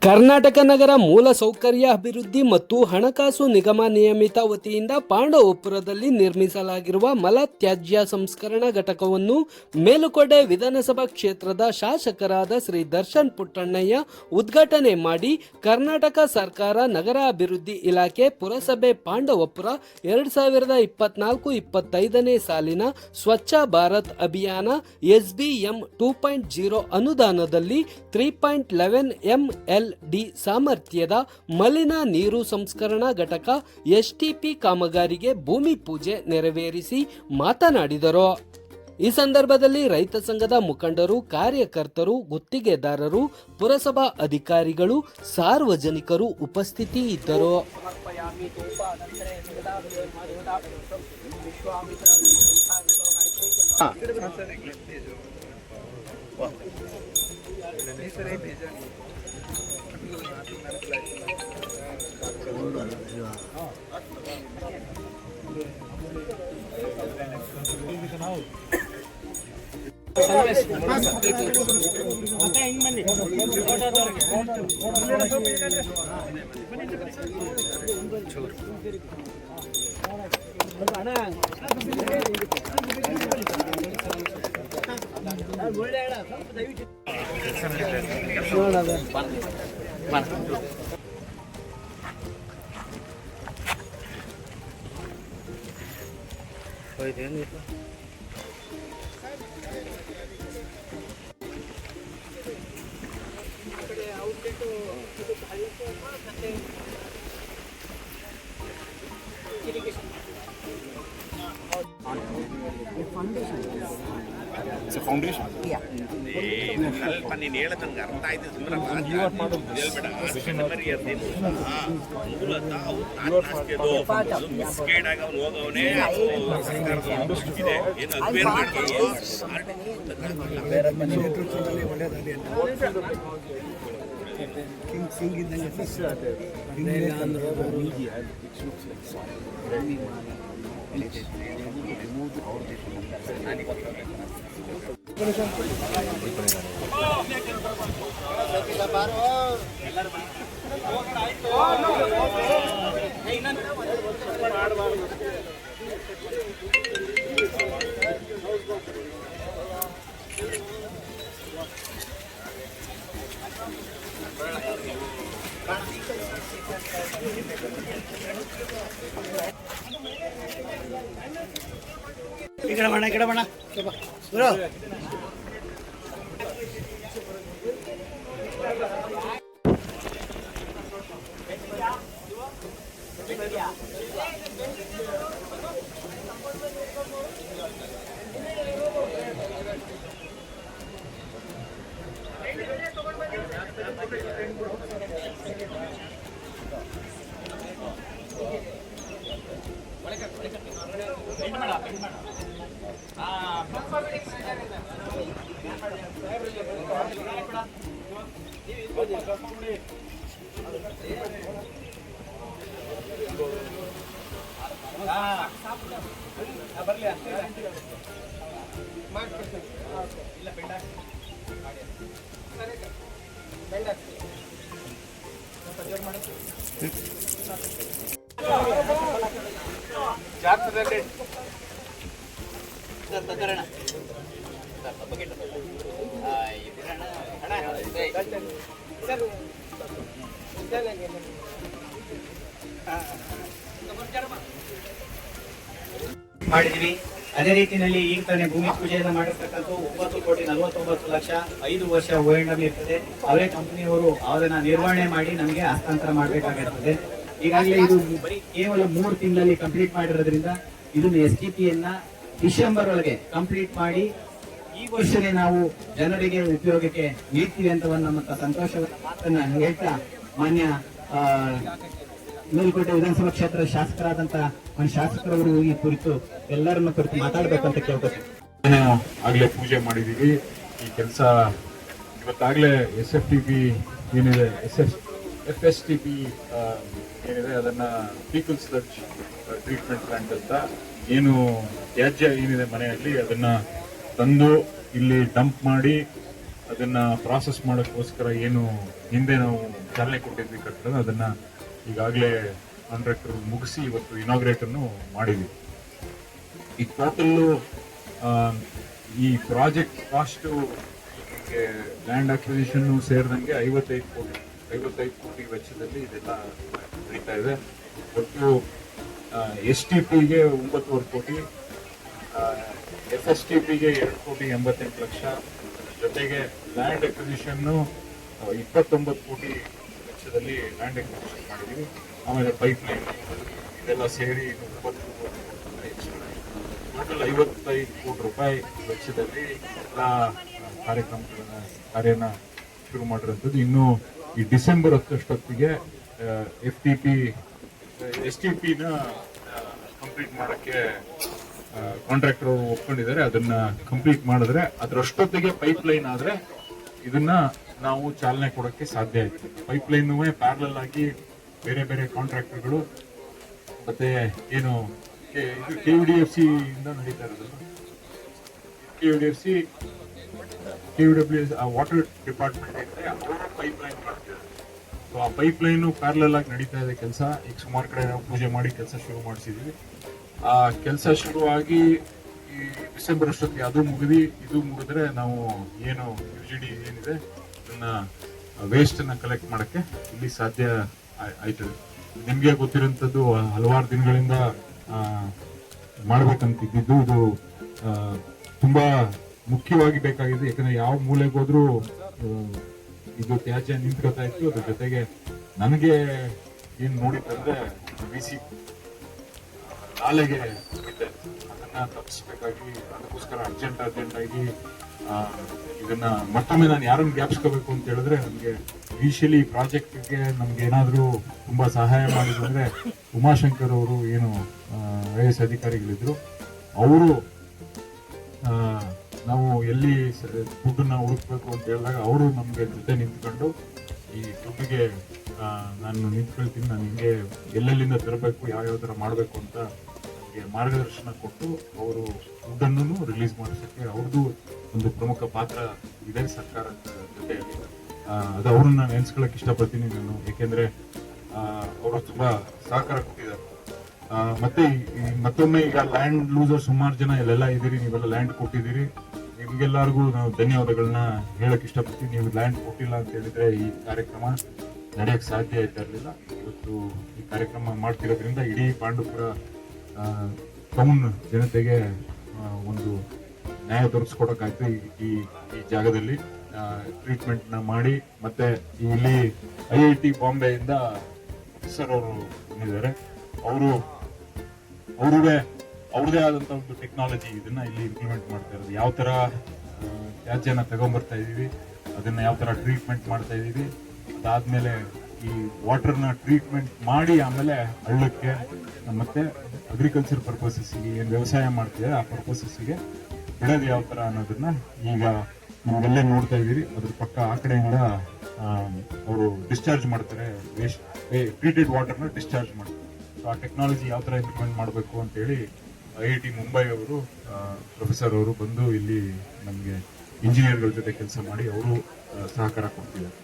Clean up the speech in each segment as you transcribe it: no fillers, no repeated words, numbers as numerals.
ಕರ್ನಾಟಕ ನಗರ ಮೂಲಸೌಕರ್ಯ ಅಭಿವೃದ್ಧಿ ಮತ್ತು ಹಣಕಾಸು ನಿಗಮ ನಿಯಮಿತ ವತಿಯಿಂದ ಪಾಂಡವಪುರದಲ್ಲಿ ನಿರ್ಮಿಸಲಾಗಿರುವ ಮಲ ತ್ಯಾಜ್ಯ ಸಂಸ್ಕರಣಾ ಘಟಕವನ್ನು ಮೇಲುಕೋಟೆ ವಿಧಾನಸಭಾ ಕ್ಷೇತ್ರದ ಶಾಸಕರಾದ ಶ್ರೀ ದರ್ಶನ್ ಪುಟ್ಟಣ್ಣಯ್ಯ ಉದ್ಘಾಟನೆ ಮಾಡಿ ಕರ್ನಾಟಕ ಸರ್ಕಾರ ನಗರ ಅಭಿವೃದ್ಧಿ ಇಲಾಖೆ ಪುರಸಭೆ ಪಾಂಡವಪುರ 2024-25ನೇ ಸಾಲಿನ ಸ್ವಚ್ಛ ಭಾರತ್ ಅಭಿಯಾನ SBM 2.0 ಅನುದಾನದಲ್ಲಿ 3.11 MLD ಸಾಮರ್ಥ್ಯದ ಮಲಿನ ನೀರು ಸಂಸ್ಕರಣಾ ಘಟಕ STP ಕಾಮಗಾರಿಗೆ ಭೂಮಿ ಪೂಜೆ ನೆರವೇರಿಸಿ ಮಾತನಾಡಿದರು. ಈ ಸಂದರ್ಭದಲ್ಲಿ ರೈತ ಸಂಘದ ಮುಖಂಡರು, ಕಾರ್ಯಕರ್ತರು, ಗುತ್ತಿಗೆದಾರರು, ಪುರಸಭಾ ಅಧಿಕಾರಿಗಳು, ಸಾರ್ವಜನಿಕರು ಉಪಸ್ಥಿತಿ ಇದ್ದರು. It's a foundation. Yeah. ನೀನು ಹೇಳದಂಗೆ ಅರ್ಥ ಆಯ್ತು ಸುಮ್ಮನೆ ಮಿಸ್ಗೈಡ್ ಆಗಿ ಅವ್ನು ಹೋಗವನೇ ఇక్కడ బణ బ్రో ಜಾತಕದಲ್ಲಿ ಸರ್ ತಕರಣ ಸರ್ ಬಕೆಟ್ ಸರ್ ಮಾಡಿದ್ವಿ. ಅದೇ ರೀತಿಯಲ್ಲಿ ಈಗ ತಾನೇ ಭೂಮಿ ಪೂಜೆಯನ್ನು ಮಾಡಿರ್ತಕ್ಕಂಥ 9,49,00,000 5 ವರ್ಷ ONM ಇರ್ತದೆ. ಅವರೇ ಕಂಪನಿಯವರು ಅದನ್ನ ನಿರ್ವಹಣೆ ಮಾಡಿ ನಮಗೆ ಹಸ್ತಾಂತರ ಮಾಡಬೇಕಾಗಿರ್ತದೆ. ಈಗಾಗಲೇ ಇದು ಬರೀ ಕೇವಲ 3 ತಿಂಗಳಲ್ಲಿ ಕಂಪ್ಲೀಟ್ ಮಾಡಿರೋದ್ರಿಂದ ಇದನ್ನು STPಯನ್ನ ಡಿಸೆಂಬರ್ ಒಳಗೆ ಕಂಪ್ಲೀಟ್ ಮಾಡಿ ಈ ವರ್ಷನೇ ನಾವು ಜನರಿಗೆ ಉಪಯೋಗಕ್ಕೆ ನೀಡ್ತೀವಿ ಅಂತ ನಮ್ಮ ಸಂತೋಷವನ್ನ ಹೇಳ್ತಾ ಮಾನ್ಯ ಮೇಲುಕೋಟೆ ವಿಧಾನಸಭಾ ಕ್ಷೇತ್ರ ಶಾಸಕರಾದಂತ ಶಾಸಕರವರು ಈ ಕುರಿತು ಎಲ್ಲರನ್ನ ಕುರಿತು ಮಾತಾಡ್ಬೇಕಂತ ಕೇಳ್ಕೊತೀನಿ. ಆಗ್ಲೇ ಪೂಜೆ ಮಾಡಿದೀವಿ. ಈ ಕೆಲಸ ಇವತ್ತಾಗ್ಲೇ SFTP ಏನಿದೆ FSTP ಏನಿದೆ ಅದನ್ನ ಪೀಪಲ್ಸ್ ಸ್ಲಡ್ಜ್ ಟ್ರೀಟ್ಮೆಂಟ್ ಪ್ಲಾಂಟ್ ಅಂತ ಏನು ತ್ಯಾಜ್ಯ ಏನಿದೆ ಮನೆಯಲ್ಲಿ ಅದನ್ನ ತಂದು ಇಲ್ಲಿ ಡಂಪ್ ಮಾಡಿ ಅದನ್ನ ಪ್ರಾಸೆಸ್ ಮಾಡೋಕ್ಕೋಸ್ಕರ ಏನು ಹಿಂದೆ ನಾವು ಚಾಲನೆ ಕೊಟ್ಟಿದ್ವಿ ಕಟ್ಟಡ. ಅದನ್ನ ಈಗಾಗಲೇ ಕಾಂಟ್ರಾಕ್ಟರ್ ಮುಗಿಸಿ ಇವತ್ತು ಇನಾಗ್ರೇಟ್ ಅನ್ನು ಮಾಡಿದ್ವಿ. ಈ ಟೋಟಲ್ ಈ ಪ್ರಾಜೆಕ್ಟ್ ಕಾಸ್ಟ್ ಲ್ಯಾಂಡ್ ಅಕ್ವಿಸಿಷನ್ ಸೇರಿದಂಗೆ 55 ಕೋಟಿ ವೆಚ್ಚದಲ್ಲಿ ಇದೆಲ್ಲ ನಡೀತಾ ಇದೆ. ಒಟ್ಟು STPಗೆ 9.5 ಕೋಟಿ, FSTPಗೆ 2,88,00,000, ಜೊತೆಗೆ ಲ್ಯಾಂಡ್ ಅಕ್ವಿಸಿಷನ್ 29 ಕೋಟಿ ವೆಚ್ಚದಲ್ಲಿ ಲ್ಯಾಂಡ್ ಅಕ್ವಿಸಿಷನ್ ಮಾಡಿದೀವಿ. ಆಮೇಲೆ ಪೈಪ್ ಲೈನ್ ಇದೆಲ್ಲ ಸೇರಿ 55 ಕೋಟಿ ರೂಪಾಯಿ ವೆಚ್ಚದಲ್ಲಿ ಎಲ್ಲ ಕಾರ್ಯನ ಶುರು ಮಾಡಿರೋಂಥದ್ದು. ಇನ್ನು ಈ ಡಿಸೆಂಬರ್ 10 STPನ ಕಂಪ್ಲೀಟ್ ಮಾಡಕ್ಕೆ ಕಾಂಟ್ರಾಕ್ಟರ್ ಒಪ್ಕೊಂಡಿದ್ದಾರೆ. ಅದನ್ನ ಕಂಪ್ಲೀಟ್ ಮಾಡಿದ್ರೆ ಅದರಷ್ಟೊತ್ತಿಗೆ ಪೈಪ್ ಲೈನ್ ಆದ್ರೆ ಇದನ್ನ ನಾವು ಚಾಲನೆ ಕೊಡಕ್ಕೆ ಸಾಧ್ಯ ಆಯ್ತು. ಪೈಪ್ ಲೈನ್ ಪ್ಯಾರಲಲ್ ಆಗಿ ಬೇರೆ ಬೇರೆ ಕಾಂಟ್ರಾಕ್ಟರ್ಗಳು ಮತ್ತೆ ಏನು ಇದು KUDFC ಇಂದ ನಡೀತಾ ಇರೋದಲ್ಲ, KUWS ವಾಟರ್ ಡಿಪಾರ್ಟ್ಮೆಂಟ್ ಇದ್ರೆ ಅವರು ಪೈಪ್ ಲೈನ್ ಮಾಡ್ತಿದ್ದಾರೆ. ಸೊ ಆ ಪೈಪ್ ಲೈನ್ ಪ್ಯಾರಲಲ್ ಆಗಿ ನಡೀತಾ ಇದೆ ಕೆಲಸ. ಈಗ ಸುಮಾರು ಕಡೆ ನಾವು ಪೂಜೆ ಮಾಡಿ ಕೆಲಸ ಶುರು ಮಾಡಿಸಿದ್ವಿ. ಆ ಕೆಲಸ ಶುರುವಾಗಿ ಈ ಡಿಸೆಂಬರ್ ಅಷ್ಟೊತ್ತಿಗೆ ಅದು ಇದು ಮುಗಿದ್ರೆ ನಾವು ಏನು UGD ಏನಿದೆ ಅದನ್ನ ವೇಸ್ಟ್ ಅನ್ನ ಕಲೆಕ್ಟ್ ಮಾಡಕ್ಕೆ ಇಲ್ಲಿ ಸಾಧ್ಯ ಆಯ್ತದೆ. ನಿಮ್ಗೆ ಗೊತ್ತಿರೋಂಥದ್ದು ಹಲವಾರು ದಿನಗಳಿಂದ ಮಾಡ್ಬೇಕಂತಿದ್ದು ಇದು ತುಂಬಾ ಮುಖ್ಯವಾಗಿ ಬೇಕಾಗಿದೆ. ಯಾಕಂದ್ರೆ ಯಾವ ಮೂಲೆಗೆ ಹೋದ್ರೂ ಇದು ತ್ಯಾಜ್ಯ ನಿಂತ್ಕೊತಾ ಇತ್ತು. ಅದ್ರ ಜೊತೆಗೆ ನನಗೆ ಏನ್ ನೋಡಿತ್ತಂದ್ರೆ BC ನಾಲೆಗೆ ಅದನ್ನ ತಪ್ಪಿಸ್ಬೇಕಾಗಿ ಅದಕ್ಕೋಸ್ಕರ ಅರ್ಜೆಂಟ್ ಆಗಿ ಇದನ್ನ ಮತ್ತೊಮ್ಮೆ ನಾನು ಯಾರನ್ನು ಜ್ಞಾಪಿಸ್ಕೋಬೇಕು ಅಂತ ಹೇಳಿದ್ರೆ, ನಮ್ಗೆ ಇನಿಷಿಯಲಿ ಪ್ರಾಜೆಕ್ಟ್ಗೆ ನಮ್ಗೆ ಏನಾದ್ರೂ ತುಂಬಾ ಸಹಾಯ ಮಾಡಿದ್ರೆ ಉಮಾಶಂಕರ್ ಅವರು ಏನು IAS ಅಧಿಕಾರಿಗಳಿದ್ರು, ಅವರು ನಾವು ಎಲ್ಲಿ ದುಡ್ಡನ್ನ ಹುಡುಕ್ಬೇಕು ಅಂತ ಹೇಳಿದಾಗ ಅವರು ನಮ್ಗೆ ಜೊತೆ ನಿಂತ್ಕೊಂಡು ಈ ದುಡ್ಡಿಗೆ ನಾನು ನಿಂತ್ಕೊಳ್ತೀನಿ, ನಾನು ಹಿಂಗೆ ಎಲ್ಲೆಲ್ಲಿಂದ ತರಬೇಕು, ಯಾವ ತರ ಮಾಡಬೇಕು ಅಂತ ನಮಗೆ ಮಾರ್ಗದರ್ಶನ ಕೊಟ್ಟು ಅವರು ದುಡ್ಡನ್ನು ರಿಲೀಸ್ ಮಾಡಿಸಕ್ಕೆ ಅವ್ರದ್ದು ಒಂದು ಪ್ರಮುಖ ಪಾತ್ರ ಇದೆ ಸರ್ಕಾರದ ಜೊತೆಯಲ್ಲಿ. ಅದು ಅವ್ರನ್ನ ನೆನೆಸ್ಕೊಳ್ಳಕ್ ಇಷ್ಟಪಡ್ತೀನಿ ನಾನು, ಯಾಕೆಂದ್ರೆ ಅವರು ತುಂಬಾ ಸಹಕಾರ ಕೊಟ್ಟಿದ್ದಾರೆ. ಮತ್ತೆ ಮತ್ತೊಮ್ಮೆ ಈಗ ಲ್ಯಾಂಡ್ ಲೂಸರ್ ಸುಮಾರು ಜನ ಇಲ್ಲೆಲ್ಲ ಇದ್ದೀರಿ, ನೀವೆಲ್ಲ ಲ್ಯಾಂಡ್ ಕೊಟ್ಟಿದ್ದೀರಿ. ನಿಮ್ಗೆಲ್ಲರಿಗೂ ನಾವು ಧನ್ಯವಾದಗಳನ್ನ ಹೇಳಕ್ ಇಷ್ಟಪಡ್ತೀನಿ. ನೀವು ಲ್ಯಾಂಡ್ ಕೊಟ್ಟಿಲ್ಲ ಅಂತ ಹೇಳಿದ್ರೆ ಈ ಕಾರ್ಯಕ್ರಮ ನಡೆಯಕ್ ಸಾಧ್ಯ ಆಯ್ತಾ ಇರಲಿಲ್ಲ. ಇವತ್ತು ಈ ಕಾರ್ಯಕ್ರಮ ಮಾಡ್ತಿರೋದ್ರಿಂದ ಇಡೀ ಪಾಂಡವಪುರ ಟೌನ್ ಜನತೆಗೆ ಒಂದು ನ್ಯಾಯ ದೊರಕಿಸ್ಕೊಡಕ್ಕಾಯ್ತು. ಈ ಜಾಗದಲ್ಲಿ ಟ್ರೀಟ್ಮೆಂಟ್ ನ ಮಾಡಿ, ಮತ್ತೆ ಇಲ್ಲಿ IIT ಬಾಂಬೆಯಿಂದ ಸರ್ ಅವರು ಬಂದಿದ್ದಾರೆ. ಅವ್ರದೇ ಆದಂತ ಒಂದು ಟೆಕ್ನಾಲಜಿ ಇದನ್ನ ಇಲ್ಲಿ ಇಂಪ್ಲಿಮೆಂಟ್ ಮಾಡ್ತಾ ಇರೋದು. ಯಾವ ತರ ತ್ಯಾಜ್ಯನ ತಗೊಂಡ್ಬರ್ತಾ ಇದೀವಿ, ಅದನ್ನ ಯಾವ ತರ ಟ್ರೀಟ್ಮೆಂಟ್ ಮಾಡ್ತಾ ಇದೀವಿ, ಅದಾದ್ಮೇಲೆ ಈ ವಾಟರ್ನ ಟ್ರೀಟ್ಮೆಂಟ್ ಮಾಡಿ ಆಮೇಲೆ ಹಳ್ಳಕ್ಕೆ ಮತ್ತೆ ಅಗ್ರಿಕಲ್ಚರ್ ಪರ್ಪಸಸ್ಗೆ ಏನ್ ವ್ಯವಸಾಯ ಮಾಡ್ತಿದ್ದಾರೆ ಆ ಪರ್ಪಸಸ್ಗೆ ಬಿಡೋದು ಯಾವ ತರ ಅನ್ನೋದನ್ನ ಈಗ ನೀವೆಲ್ಲ ನೋಡ್ತಾ ಇದೀರಿ. ಅದ್ರ ಪಕ್ಕ ಆ ಕಡೆಯಿಂದ ಅವರು ಡಿಸ್ಚಾರ್ಜ್ ಮಾಡ್ತಾರೆ, ವೇಸ್ಟ್ ಟ್ರೀಟೆಡ್ ವಾಟರ್ನ ಡಿಸ್ಚಾರ್ಜ್ ಮಾಡ್ತಾರೆ. ಸೊ ಆ ಟೆಕ್ನಾಲಜಿ ಯಾವ ತರ ಇಂಪ್ಲಿಮೆಂಟ್ ಮಾಡಬೇಕು ಅಂತ ಹೇಳಿ IIT ಮುಂಬೈ ಅವರು ಪ್ರೊಫೆಸರ್ ಅವರು ಬಂದು ಇಲ್ಲಿ ನಮಗೆ ಇಂಜಿನಿಯರ್ಗಳ ಜೊತೆ ಕೆಲಸ ಮಾಡಿ ಅವರು ಸಹಕಾರ ಕೊಡ್ತಿದ್ದಾರೆ.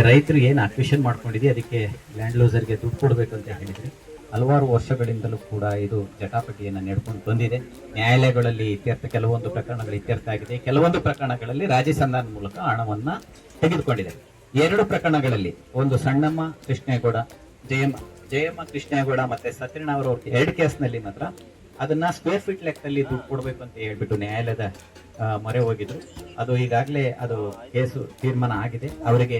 ರೈತರು ಏನು ಅಕ್ವಿಷನ್ ಮಾಡ್ಕೊಂಡಿದೆ ಅದಕ್ಕೆ ಲ್ಯಾಂಡ್ ಲೂಸರ್ಗೆ ದುಡ್ಡು ಕೊಡಬೇಕು ಅಂತ ಹೇಳಿದ್ರೆ ಹಲವಾರು ವರ್ಷಗಳಿಂದಲೂ ಕೂಡ ಇದು ಜಟಾಪಟಿಯನ್ನು ನಡ್ಕೊಂಡು ಬಂದಿದೆ. ನ್ಯಾಯಾಲಯಗಳಲ್ಲಿ ಕೆಲವೊಂದು ಪ್ರಕರಣಗಳು ಇತ್ಯರ್ಥ ಆಗಿದೆ, ಕೆಲವೊಂದು ಪ್ರಕರಣಗಳಲ್ಲಿ ರಾಜಿ ಸಂಧಾನ ಮೂಲಕ ಹಣವನ್ನ ತೆಗೆದುಕೊಂಡಿದೆ. 2 ಪ್ರಕರಣಗಳಲ್ಲಿ, ಒಂದು ಸಣ್ಣಮ್ಮ ಕೃಷ್ಣೇಗೌಡ, ಜಯಮ್ಮ ಕೃಷ್ಣೇಗೌಡ ಮತ್ತೆ ಸತ್ಯಣ್ಣ ಅವರ 2 ಕೇಸ್ನಲ್ಲಿ ಮಾತ್ರ ಅದನ್ನ ಸ್ಕ್ವೇರ್ ಫೀಟ್ ಲೆಕ್ಕದಲ್ಲಿ ದುಡ್ಡು ಕೊಡಬೇಕು ಅಂತ ಹೇಳ್ಬಿಟ್ಟು ನ್ಯಾಯಾಲಯದ ಮೊರೆ ಹೋಗಿದ್ರು. ಅದು ಈಗಾಗಲೇ ಅದು ಕೇಸು ತೀರ್ಮಾನ ಆಗಿದೆ. ಅವರಿಗೆ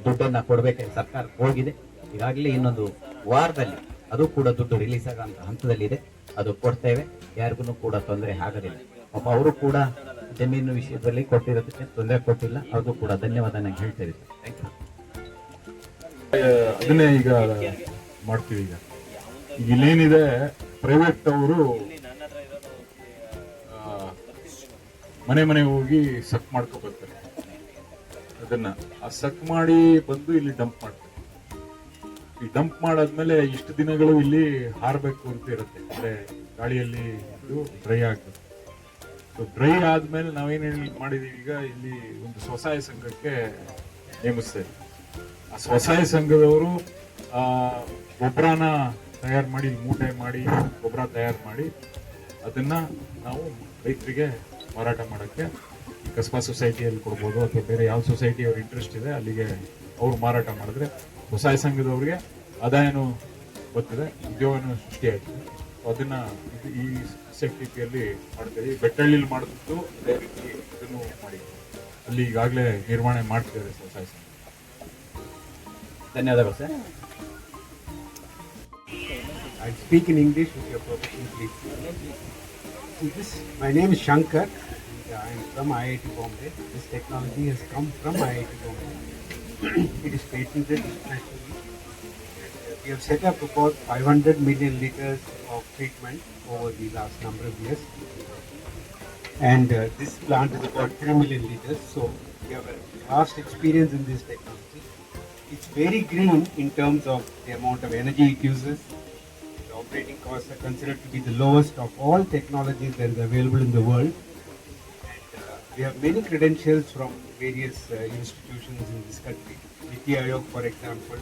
ದುಡ್ಡನ್ನ ಕೊಡಬೇಕು ಸರ್ಕಾರ ಹೋಗಿದೆ. ಈಗಾಗಲೇ ಇನ್ನೊಂದು ವಾರದಲ್ಲಿ ಅದು ಕೂಡ ದುಡ್ಡು ರಿಲೀಸ್ ಆಗೋಂಥ ಹಂತದಲ್ಲಿದೆ. ಅದು ಕೊಡ್ತೇವೆ, ಯಾರಿಗೂ ಕೂಡ ತೊಂದರೆ ಆಗೋದಿಲ್ಲ. ಪಾಪ ಅವರು ಕೂಡ ಜಮೀನು ವಿಷಯದಲ್ಲಿ ಕೊಟ್ಟಿರೋದಕ್ಕೆ ತೊಂದರೆ ಕೊಟ್ಟಿಲ್ಲ, ಅವ್ರಿಗೂ ಕೂಡ ಧನ್ಯವಾದ ಹೇಳ್ತೇವೆ. Thank you. ಅದನ್ನೇ ಈಗ ಮಾಡ್ತೀವಿ. ಈಗ ಇಲ್ಲೇನಿದೆ, ಪ್ರೈವೇಟ್ ಅವರು ಮನೆ ಹೋಗಿ ಸಕ್ ಮಾಡ್ಕೊಬರ್ತಾರೆ. ಅದನ್ನ ಆ ಸಕ್ ಮಾಡಿ ಬಂದು ಇಲ್ಲಿ ಡಂಪ್ ಮಾಡ್ತಾರೆ. ಈ ಡಂಪ್ ಮಾಡಾದ್ಮೇಲೆ ಇಷ್ಟು ದಿನಗಳು ಇಲ್ಲಿ ಹಾರಬೇಕು ಅಂತ ಇರುತ್ತೆ, ಅಂದ್ರೆ ಗಾಳಿಯಲ್ಲಿ ಇದು ಡ್ರೈ ಆಗ್ತದೆ. ಸೊ ಡ್ರೈ ಆದ್ಮೇಲೆ ನಾವೇನ್ ಮಾಡಿದೀವಿ, ಈಗ ಇಲ್ಲಿ ಒಂದು ಸ್ವಸಹಾಯ ಸಂಘಕ್ಕೆ ನೇಮಿಸ್ತಾ ಇದ್ದೀವಿ. ಆ ಸ್ವಸಹಾಯ ಸಂಘದವರು ಗೊಬ್ಬರನ ತಯಾರು ಮಾಡಿ ಮೂಟೆ ಮಾಡಿ ಗೊಬ್ಬರ ತಯಾರು ಮಾಡಿ ಅದನ್ನ ನಾವು ರೈತರಿಗೆ ಮಾರಾಟ ಮಾಡೋಕ್ಕೆ ಈ ಕಸ್ಬಾ ಸೊಸೈಟಿಯಲ್ಲಿ ಕೊಡ್ಬೋದು, ಅಥವಾ ಬೇರೆ ಯಾವ ಸೊಸೈಟಿ ಅವ್ರ ಇಂಟ್ರೆಸ್ಟ್ ಇದೆ ಅಲ್ಲಿಗೆ ಅವ್ರು ಮಾರಾಟ ಮಾಡಿದ್ರೆ ಸ್ವಸಹಾಯ ಸಂಘದವ್ರಿಗೆ ಆದಾಯನೂ ಬರ್ತದೆ, ಉದ್ಯೋಗನೂ ಸೃಷ್ಟಿಯಾಗ್ತದೆ. ಅದನ್ನ ಈ ಸೆಕ್ಟಿಪಿಯಲ್ಲಿ ಮಾಡ್ತೀವಿ. ಬೆಟ್ಟಳ್ಳಿಲಿ ಮಾಡಿದ್ದು ಅದೇ ರೀತಿ ಇದನ್ನು ಮಾಡಿ ಅಲ್ಲಿ ಈಗಾಗಲೇ ನಿರ್ವಹಣೆ ಮಾಡ್ತಿದ್ದಾರೆ ಸ್ವಸಹಾಯ ಸಂಘ. ಧನ್ಯವಾದಗಳು sir. I speak in English with your permission, please. My name is Shankar. I am from IIT Bombay. This technology has come from IIT Bombay. It is patented internationally. We have set up about 500 million liters of treatment over the last number of years. And this plant is about 3 million liters. So we have a vast experience in this technology. It's very green in terms of the amount of energy it uses. The operating costs are considered to be the lowest of all technologies that is available in the world. And we have many credentials from various institutions in this country. Niti Aayog, for example,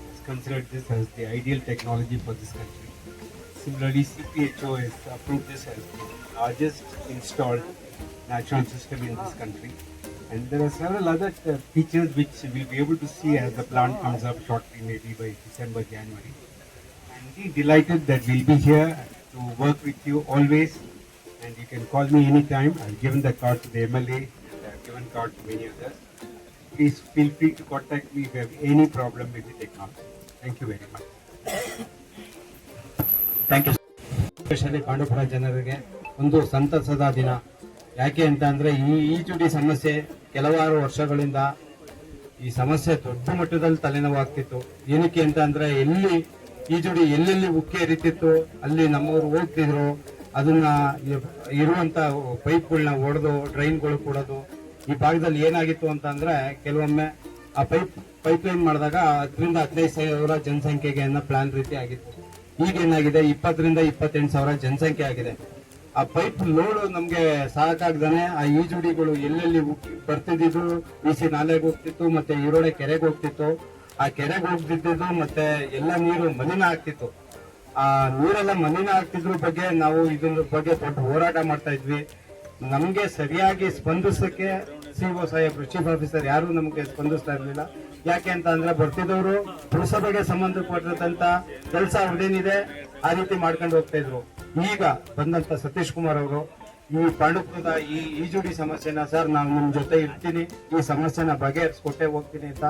has considered this as the ideal technology for this country. Similarly, CPHO has approved this as the largest installed natural system in this country. And there are several other features which we'll be able to see as the plant comes up shortly, maybe by December, January. I'm really delighted that we'll be here to work with you always, and you can call me anytime. I've given the card to the MLA, and I've given card to many others. Please feel free to contact me if you have any problem with the technology. Thank you very much. Thank you. Especially Pandavapura ಜನರಿಗೆ ಒಂದು ಸಂತಸದ ದಿನ. ಯಾಕೆ ಅಂತ ಅಂದ್ರೆ ಈ ಈಜುಡಿ ಸಮಸ್ಯೆ ಕೆಲವಾರು ವರ್ಷಗಳಿಂದ ಈ ಸಮಸ್ಯೆ ದೊಡ್ಡ ಮಟ್ಟದಲ್ಲಿ ತಲೆನೋವಾಗ್ತಿತ್ತು. ಏನಕ್ಕೆ ಅಂತ ಅಂದ್ರೆ ಎಲ್ಲಿ ಈಜುಡಿ ಎಲ್ಲೆಲ್ಲಿ ಉಕ್ಕಿ ಹರಿತಿತ್ತು ಅಲ್ಲಿ ನಮ್ಮವರು ಹೋಗ್ತಿದ್ರು, ಅದನ್ನ ಇರುವಂತ ಪೈಪ್ಗಳನ್ನ ಒಡೆದು ಡ್ರೈನ್ಗಳು ಕೊಡೋದು. ಈ ಭಾಗದಲ್ಲಿ ಏನಾಗಿತ್ತು ಅಂತ ಅಂದ್ರೆ ಕೆಲವೊಮ್ಮೆ ಆ ಪೈಪ್ಲೈನ್ ಮಾಡಿದಾಗ 10,000-15,000 ಜನಸಂಖ್ಯೆಗೆ ಅನ್ನೋ ಪ್ಲಾನ್ ರೀತಿ ಆಗಿತ್ತು. ಈಗ ಏನಾಗಿದೆ 20,000-28,000 ಜನಸಂಖ್ಯೆ ಆಗಿದೆ. ಆ ಪೈಪ್ ಲೋಡ್ ನಮ್ಗೆ ಸಾಕಾಗ್ದಾನೆ ಆ ಈಜುಡಿಗಳು ಎಲ್ಲೆಲ್ಲಿ ಬರ್ತಿದ್ದು ಬಿಸಿ ನಾಲೆಗೆ ಹೋಗ್ತಿತ್ತು, ಮತ್ತೆ ಈರೋಡೆ ಕೆರೆಗೆ ಹೋಗ್ತಿತ್ತು. ಆ ಕೆರೆಗೆ ಹೋಗ್ತಿದ್ದು ಮತ್ತೆ ಎಲ್ಲ ನೀರು ಮಲಿನ ಆಗ್ತಿತ್ತು. ಆ ನೀರೆಲ್ಲ ಮಲಿನ ಆಗ್ತಿದ್ರ ಬಗ್ಗೆ ನಾವು ಇದ್ರ ಬಗ್ಗೆ ದೊಡ್ಡ ಹೋರಾಟ ಮಾಡ್ತಾ ಇದ್ವಿ. ನಮ್ಗೆ ಸರಿಯಾಗಿ ಸ್ಪಂದಿಸಕ್ಕೆ ಸಿಒ ಸಾಹೇಬ್, ಚೀಫ್ ಆಫೀಸರ್ ಯಾರು ನಮ್ಗೆ ಸ್ಪಂದಿಸ್ತಾ ಇರ್ಲಿಲ್ಲ. ಯಾಕೆ ಅಂತ ಅಂದ್ರೆ ಬರ್ತಿದ್ದವರು ಪುರಸಭೆಗೆ ಸಂಬಂಧಪಟ್ಟಂತ ಕೆಲಸ ಅವ್ರದೇನಿದೆ ಆ ರೀತಿ ಮಾಡ್ಕೊಂಡು ಹೋಗ್ತಾ ಇದ್ರು. ಈಗ ಬಂದಂತ ಸತೀಶ್ ಕುಮಾರ್ ಅವರು ಈ ಪಾಂಡುಪುರದ ಈ ಈಜುಡಿ ಸಮಸ್ಯೆನ, ಸರ್ ನಾನು ನಿಮ್ ಜೊತೆ ಇರ್ತೀನಿ, ಈ ಸಮಸ್ಯೆನ ಬಗೆಹರಿಸ್ಕೊಟ್ಟೆ ಹೋಗ್ತೀನಿ ಅಂತ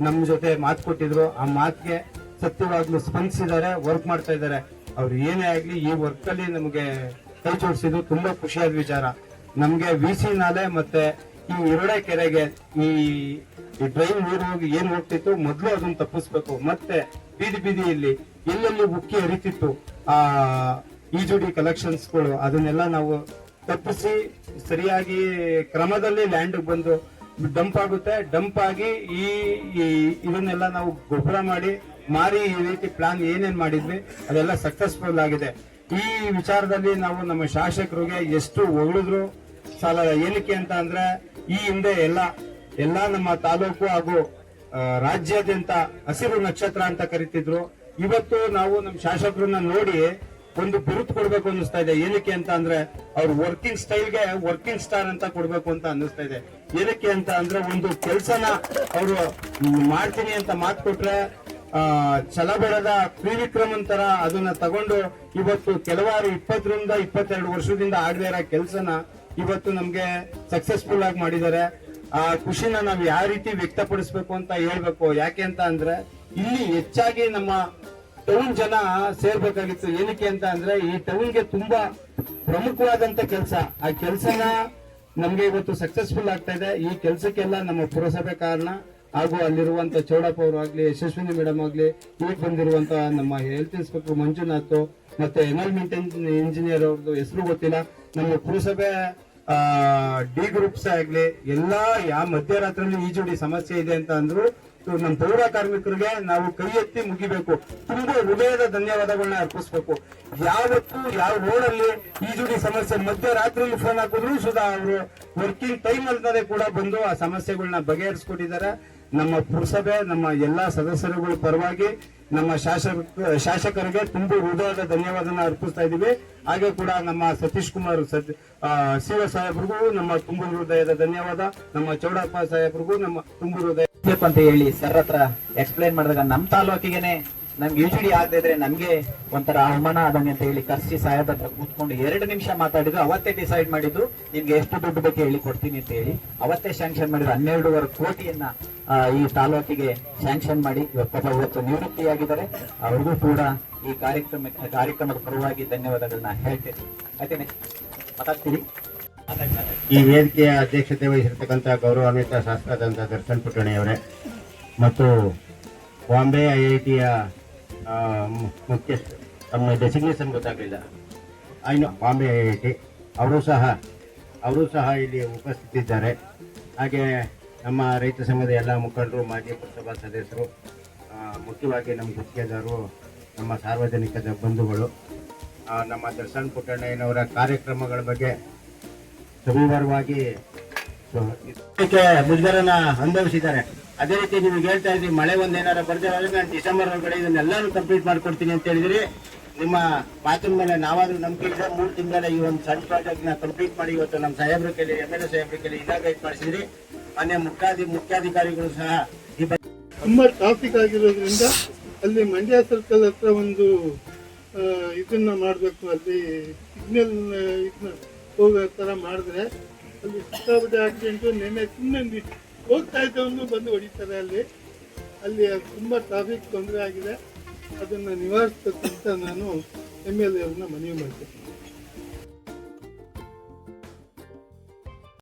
ನಮ್ ಜೊತೆ ಮಾತು ಕೊಟ್ಟಿದ್ರು. ಆ ಮಾತಿಗೆ ಸತ್ಯವಾಗ್ಲೂ ಸ್ಪಂದಿಸಿದ್ದಾರೆ, ವರ್ಕ್ ಮಾಡ್ತಾ ಇದ್ದಾರೆ. ಅವ್ರು ಏನೇ ಆಗ್ಲಿ ಈ ವರ್ಕ್ ಅಲ್ಲಿ ನಮಗೆ ಕೈ ಜೋಡಿಸಿದ್ರು ತುಂಬಾ ಖುಷಿಯಾದ ವಿಚಾರ. ನಮ್ಗೆ ವಿಸಿ ನಾಲೆ ಮತ್ತೆ ಈ ಇರೋಡೆ ಕೆರೆಗೆ ಈ ಡ್ರೈನ್ ನೀರು ಹೋಗಿ ಏನ್ ಹೋಗ್ತಿತ್ತು ಮೊದ್ಲು ಅದನ್ನ ತಪ್ಪಿಸ್ಬೇಕು. ಮತ್ತೆ ಬೀದಿ ಬೀದಿಯಲ್ಲಿ ಎಲ್ಲೆಲ್ಲಿ ಉಕ್ಕಿ ಹರಿತಿತ್ತು ಆ ಈಜುಡಿ ಕಲೆಕ್ಷನ್ಸ್ಗಳು ಅದನ್ನೆಲ್ಲ ನಾವು ತಪ್ಪಿಸಿ ಸರಿಯಾಗಿ ಕ್ರಮದಲ್ಲಿ ಲ್ಯಾಂಡ್ ಬಂದು ಡಂಪ್ ಆಗುತ್ತೆ. ಡಂಪ್ ಆಗಿ ಈ ಇದನ್ನೆಲ್ಲ ನಾವು ಗೊಬ್ಬರ ಮಾಡಿ ಮಾರಿ ಈ ರೀತಿ ಪ್ಲಾನ್ ಏನೇನ್ ಮಾಡಿದ್ವಿ ಅದೆಲ್ಲ ಸಕ್ಸಸ್ಫುಲ್ ಆಗಿದೆ. ಈ ವಿಚಾರದಲ್ಲಿ ನಾವು ನಮ್ಮ ಶಾಸಕರಿಗೆ ಎಷ್ಟು ಹೊಗಳಿದ್ರು ಸಾಲಲ್ಲ. ಏನಕ್ಕೆ ಅಂತ ಅಂದ್ರೆ ಈ ಹಿಂದೆ ಎಲ್ಲ ನಮ್ಮ ತಾಲೂಕು ಹಾಗೂ ರಾಜ್ಯಾದ್ಯಂತ ಹಸಿರು ನಕ್ಷತ್ರ ಅಂತ ಕರಿತಿದ್ರು. ಇವತ್ತು ನಾವು ನಮ್ಮ ಶಾಸಕರನ್ನ ನೋಡಿ ಒಂದು ಬಿರುದು ಕೊಡ್ಬೇಕು ಅನ್ನಿಸ್ತಾ ಇದೆ. ಏನಕ್ಕೆ ಅಂತ ಅಂದ್ರೆ ಅವ್ರ ವರ್ಕಿಂಗ್ ಸ್ಟೈಲ್ಗೆ ವರ್ಕಿಂಗ್ ಸ್ಟಾರ್ ಅಂತ ಕೊಡ್ಬೇಕು ಅಂತ ಅನ್ನಿಸ್ತಾ ಇದೆ. ಏನಕ್ಕೆ ಅಂತ ಅಂದ್ರೆ ಒಂದು ಕೆಲಸನ ಅವರು ಮಾಡ್ತೀನಿ ಅಂತ ಮಾತು ಕೊಟ್ರೆ ಛಲಬೆಳದ ತ್ರಿವಿಕ್ರಮನ್ ತರ ಅದನ್ನ ತಗೊಂಡು ಇವತ್ತು ಕೆಲವಾರು 20-22 ವರ್ಷದಿಂದ ಆಗದೇ ಇರೋ ಕೆಲಸನ ಇವತ್ತು ನಮ್ಗೆ ಸಕ್ಸಸ್ಫುಲ್ ಆಗಿ ಮಾಡಿದ್ದಾರೆ. ಆ ಖುಷಿನ ನಾವು ಯಾವ ರೀತಿ ವ್ಯಕ್ತಪಡಿಸ್ಬೇಕು ಅಂತ ಹೇಳ್ಬೇಕು. ಯಾಕೆ ಅಂತ ಅಂದ್ರೆ ಇಲ್ಲಿ ಹೆಚ್ಚಾಗಿ ನಮ್ಮ ಟೌನ್ ಜನ ಸೇರ್ಬೇಕಾಗಿತ್ತು. ಏನಕ್ಕೆ ಅಂತ ಅಂದ್ರೆ ಈ ಟೌನ್ಗೆ ತುಂಬಾ ಪ್ರಮುಖವಾದಂತ ಕೆಲಸ, ಆ ಕೆಲಸನ ನಮ್ಗೆ ಇವತ್ತು ಸಕ್ಸಸ್ಫುಲ್ ಆಗ್ತಾ ಇದೆ. ಈ ಕೆಲಸಕ್ಕೆಲ್ಲ ನಮ್ಮ ಪುರಸಭೆ ಕಾರಣ, ಹಾಗೂ ಅಲ್ಲಿರುವಂತ ಚೌಡಪ್ಪ ಅವರು ಆಗ್ಲಿ, ಯಶಸ್ವಿನಿ ಮೇಡಮ್ ಆಗ್ಲಿ, ಈಗ ಬಂದಿರುವಂತ ನಮ್ಮ ಹೆಲ್ತ್ ಇನ್ಸ್ಪೆಕ್ಟರ್ ಮಂಜುನಾಥ್ ಮತ್ತೆ ಎನ್ವೈರನ್ಮೆಂಟ್ ಇಂಜಿನಿಯರ್ ಅವ್ರದ್ದು ಹೆಸರು ಗೊತ್ತಿಲ್ಲ. ನಮ್ಮ ಪುರಸಭೆ ಡಿ ಗ್ರೂಪ್ಸ್ ಆಗ್ಲಿ ಎಲ್ಲಾ ಯಾವ ಮಧ್ಯರಾತ್ರಿಯಲ್ಲಿ ಈಜುಡಿ ಸಮಸ್ಯೆ ಇದೆ ಅಂತ ಅಂದ್ರು ನಮ್ಮ ಪೌರ ಕಾರ್ಮಿಕರಿಗೆ ನಾವು ಕೈ ಎತ್ತಿ ಮುಗಿಬೇಕು. ತುಂಬಾ ಹೃದಯದ ಧನ್ಯವಾದಗಳನ್ನ ಅರ್ಪಿಸ್ಬೇಕು. ಯಾವತ್ತು ಯಾವ ರೋಡಲ್ಲಿ ಈಜುಡಿ ಸಮಸ್ಯೆ ಮಧ್ಯರಾತ್ರಿಯಲ್ಲಿ ಫೋನ್ ಹಾಕಿದ್ರು ಸುಧಾ ಅವರು ವರ್ಕಿಂಗ್ ಟೈಮ್ ಅಲ್ದೇ ಕೂಡ ಬಂದು ಆ ಸಮಸ್ಯೆಗಳನ್ನ ಬಗೆಹರಿಸ್ಕೊಟ್ಟಿದ್ದಾರೆ. ನಮ್ಮ ಪುರಸಭೆ ನಮ್ಮ ಎಲ್ಲಾ ಸದಸ್ಯರುಗಳ ಪರವಾಗಿ ನಮ್ಮ ಶಾಸಕರಿಗೆ ತುಂಬು ಹೃದಯದ ಧನ್ಯವಾದನ ಅರ್ಪಿಸ್ತಾ ಇದ್ದೀವಿ. ಹಾಗೆ ಕೂಡ ನಮ್ಮ ಸತೀಶ್ ಕುಮಾರ್ ಶಿವ ಸಾಹೇಬ್ರಿಗೂ ನಮ್ಮ ತುಂಬು ಹೃದಯದ ಧನ್ಯವಾದ. ನಮ್ಮ ಚೌಡಪ್ಪ ಸಾಹೇಬ್ರಿಗೂ ನಮ್ಮ ತುಂಬು ಹೃದಯ ಅಂತ ಹೇಳಿ ಸರ್ ಹತ್ರ ಎಕ್ಸ್ಪ್ಲೈನ್ ಮಾಡಿದಾಗ ನಮ್ಮ ತಾಲೂಕಿಗೆನೆ ನಮ್ಗೆ ಯುಜಿಡಿ ಆಗದೆ ಇದ್ರೆ ನಮ್ಗೆ ಒಂಥರ ಅವಮಾನ ಆದಂಗೆ ಅಂತ ಹೇಳಿ ಕರ್ಸಿ ಸಾಹೇಬ್ ಹತ್ರ ಕೂತ್ಕೊಂಡು 2 ನಿಮಿಷ ಮಾತಾಡಿದ್ರು. ಅವತ್ತೇ ಡಿಸೈಡ್ ಮಾಡಿದ್ದು ನಿಮ್ಗೆ ಎಷ್ಟು ದುಡ್ಡು ಬೇಕು ಹೇಳಿ ಕೊಡ್ತೀನಿ ಅಂತ ಹೇಳಿ ಅವತ್ತೇ ಸ್ಯಾಂಕ್ಷನ್ ಮಾಡಿದ್ರು. 12.5 ಕೋಟಿಯನ್ನ ಈ ತಾಲೂಕಿಗೆ ಸ್ಯಾಂಕ್ಷನ್ ಮಾಡಿ ಇವತ್ತು ನಿವೃತ್ತಿಯಾಗಿದ್ದಾರೆ. ಅವ್ರಿಗೂ ಕೂಡ ಈ ಕಾರ್ಯಕ್ರಮದ ಪರವಾಗಿ ಧನ್ಯವಾದಗಳನ್ನ ಹೇಳ್ತೇನೆ. ಆಯ್ತು, ಮಾತಾಡ್ತೀರಿ. ಈ ವೇದಿಕೆಯ ಅಧ್ಯಕ್ಷತೆ ವಹಿಸಿರ್ತಕ್ಕಂಥ ಗೌರವಾನ್ವಿತ ಶಾಸಕರಾದಂಥ ದರ್ಶನ್ ಪುಟ್ಟಣಿಯವರೇ ಮತ್ತು ಬಾಂಬೆ IITಯ ಮುಖ್ಯಸ್ಥ, ತಮ್ಮ ಡೆಸಿಗ್ನೇಷನ್ ಗೊತ್ತಾಗಲಿಲ್ಲ, ಬಾಂಬೆ IIT ಅವರು ಸಹ ಇಲ್ಲಿ ಉಪಸ್ಥಿತಿದ್ದಾರೆ. ಹಾಗೆ ನಮ್ಮ ರೈತ ಸಂಘದ ಎಲ್ಲ ಮುಖಂಡರು, ಮಾಜಿ ಪುರಸಭಾ ಸದಸ್ಯರು, ಮುಖ್ಯವಾಗಿ ನಮ್ಮ ಗುತ್ತಿಗೆದಾರರು, ನಮ್ಮ ಸಾರ್ವಜನಿಕದ ಬಂಧುಗಳು, ನಮ್ಮ ದರ್ಶನ್ ಪುಟ್ಟಣ್ಣಯ್ಯನವರ ಕಾರ್ಯಕ್ರಮಗಳ ಬಗ್ಗೆ ಸವಿವರವಾಗಿ ಮುಜುಗರನ ಅನುಭವಿಸಿದ್ದಾರೆ. ಅದೇ ರೀತಿ ನಿಮ್ಗೆ ಹೇಳ್ತಾ ಇದ್ವಿ, ಮಳೆ ಒಂದೇನಾರ ಬರ್ದೇ ಹೋದ್ರೆ ನಾನು ಡಿಸೆಂಬರ್ ಒಳಗಡೆ ಇದನ್ನೆಲ್ಲಾನು ಕಂಪ್ಲೀಟ್ ಮಾಡ್ಕೊಡ್ತೀನಿ ಅಂತ ಹೇಳಿದ್ರಿ. ನಿಮ್ಮ ಮಾತಿನ ಮೇಲೆ ನಾವಾದ್ರೂ ನಂಬಿಕೆ ಇದೆ. 3 ತಿಂಗಳ ಈ ಒಂದು ಸಣ್ಣ ಪ್ರಾಜೆಕ್ಟ್ ನ ಕಂಪ್ಲೀಟ್ ಮಾಡಿ ಇವತ್ತು ನಮ್ಮ ಸಾಹೇಬ್ರ ಕೈಲಿ MLA ಸಾಹೇಬ್ರ ಕೈಲಿ ಇನಾಗ್ರೇಟ್ ಮಾಡಿಸಿದ್ರಿ. ಮಾನ್ಯ ಮುಖ್ಯಾಧಿಕಾರಿಗಳು ಸಹ ಈ ಬಗ್ಗೆ ತುಂಬಾ ಟ್ರಾಫಿಕ್ ಆಗಿರೋದ್ರಿಂದ ಅಲ್ಲಿ ಮಂಡ್ಯ ಸರ್ಕಲ್ ಹತ್ರ ಒಂದು ಇದನ್ನ ಮಾಡಬೇಕು, ಅಲ್ಲಿ ಸಿಗ್ನಲ್ ಇದನ್ನ ಹೋಗೋ ತರ ಮಾಡಿದ್ರೆ ಅಲ್ಲಿ ಸಿಕ್ಕಾಪಟ್ಟೆ ಆಕ್ಸಿಡೆಂಟು. ನೆನ್ನೆ ಸುಮ್ಮನೆ ಹೋಗ್ತಾ ಇದ್ದವನು ಬಂದು ಹೊಡಿತಾರೆ. ಅಲ್ಲಿ ತುಂಬಾ ಟ್ರಾಫಿಕ್ ತೊಂದರೆ ಆಗಿದೆ. ಅದನ್ನ ನಿವಾರಿಸಬೇಕಂತ ನಾನು MLA ಅವ್ರನ್ನ ಮನವಿ ಮಾಡ್ತೀನಿ.